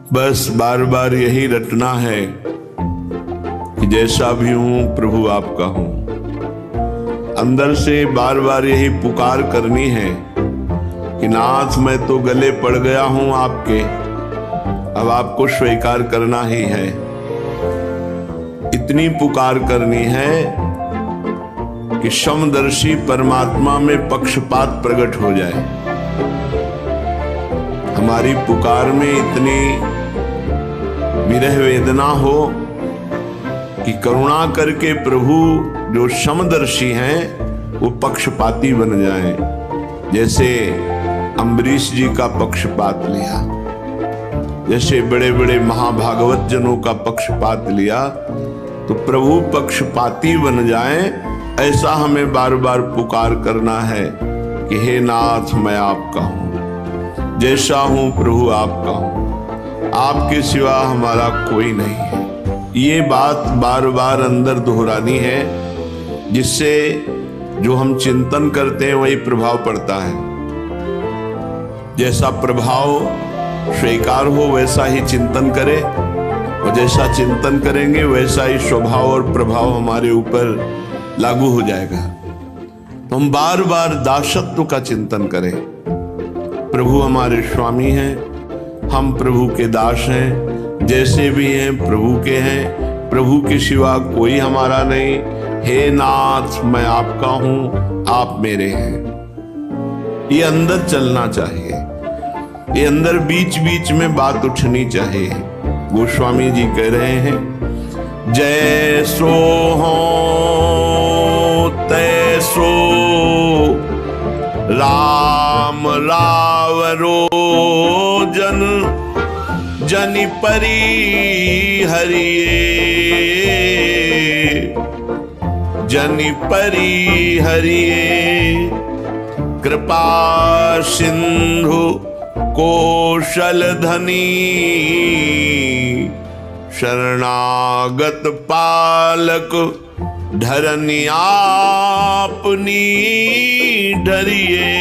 बस बार बार यही रटना है कि जैसा भी हूं प्रभु आपका हूं। अंदर से बार बार यही पुकार करनी है कि नाथ मैं तो गले पड़ गया हूं आपके, अब आपको स्वीकार करना ही है। इतनी पुकार करनी है कि समदर्शी परमात्मा में पक्षपात प्रकट हो जाए। हमारी पुकार में इतनी विरह वेदना हो कि करुणा करके प्रभु जो समदर्शी हैं वो पक्षपाती बन जाएं। जैसे अम्बरीश जी का पक्षपात लिया, जैसे बड़े बड़े महाभागवत जनों का पक्षपात लिया, तो प्रभु पक्षपाती बन जाएं। ऐसा हमें बार बार पुकार करना है कि हे नाथ मैं आपका हूं, जैसा हूं प्रभु आपका हूं, आपके सिवा हमारा कोई नहीं है। ये बात बार बार अंदर दोहरानी है, जिससे जो हम चिंतन करते हैं वही प्रभाव पड़ता है। जैसा प्रभाव स्वीकार हो वैसा ही चिंतन करें, और जैसा चिंतन करेंगे वैसा ही स्वभाव और प्रभाव हमारे ऊपर लागू हो जाएगा। तो हम बार बार दासत्व का चिंतन करें। प्रभु हमारे स्वामी हैं, हम प्रभु के दास हैं, जैसे भी हैं प्रभु के हैं, प्रभु के सिवा कोई हमारा नहीं। हे नाथ मैं आपका हूं, आप मेरे हैं। ये अंदर चलना चाहिए, ये अंदर बीच बीच में बात उठनी चाहिए। गोस्वामी जी कह रहे हैं, जैसो हो तैसो राम रावरो जन जनि परि हरिये, जनि परि हरिये। कृपा सिंधु कौशल धनी, शरणागत पालक धरनी आपनी धरिये,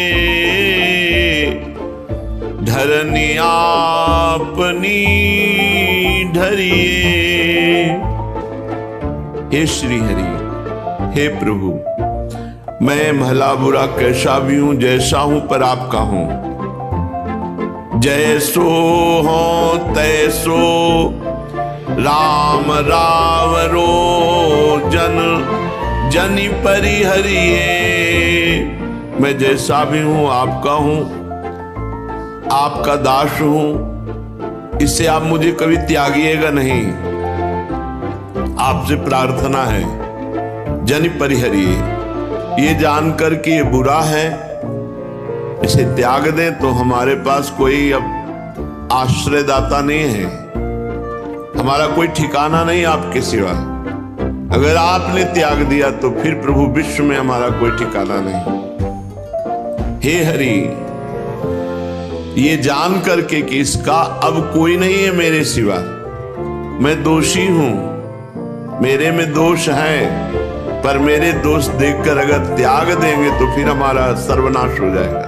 धरनी आपनी धरिये। हे श्री हरि, हे प्रभु, मैं भला बुरा कैसा भी हूं, जैसा हूं पर आपका हूं। जैसो हो तैसो राम रावरो जन जनि परि हरिये। मैं जैसा भी हूं आपका हूं, आपका दास हूं। इससे आप मुझे कभी त्यागिएगा नहीं। आपसे प्रार्थना है जनि परि हरिये। ये जानकर कि ये बुरा है, इसे त्याग दें तो हमारे पास कोई अब आश्रयदाता नहीं है, हमारा कोई ठिकाना नहीं आपके सिवा। अगर आपने त्याग दिया तो फिर प्रभु विश्व में हमारा कोई ठिकाना नहीं। हे हरि, ये जान करके कि इसका अब कोई नहीं है मेरे सिवा, मैं दोषी हूं, मेरे में दोष है, पर मेरे दोष देखकर अगर त्याग देंगे तो फिर हमारा सर्वनाश हो जाएगा,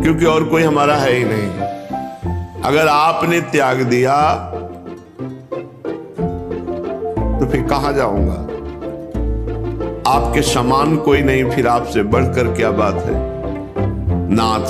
क्योंकि और कोई हमारा है ही नहीं। अगर आपने त्याग दिया तो फिर कहां जाऊंगा? आपके समान कोई नहीं, फिर आपसे बढ़कर क्या बात है नाथ।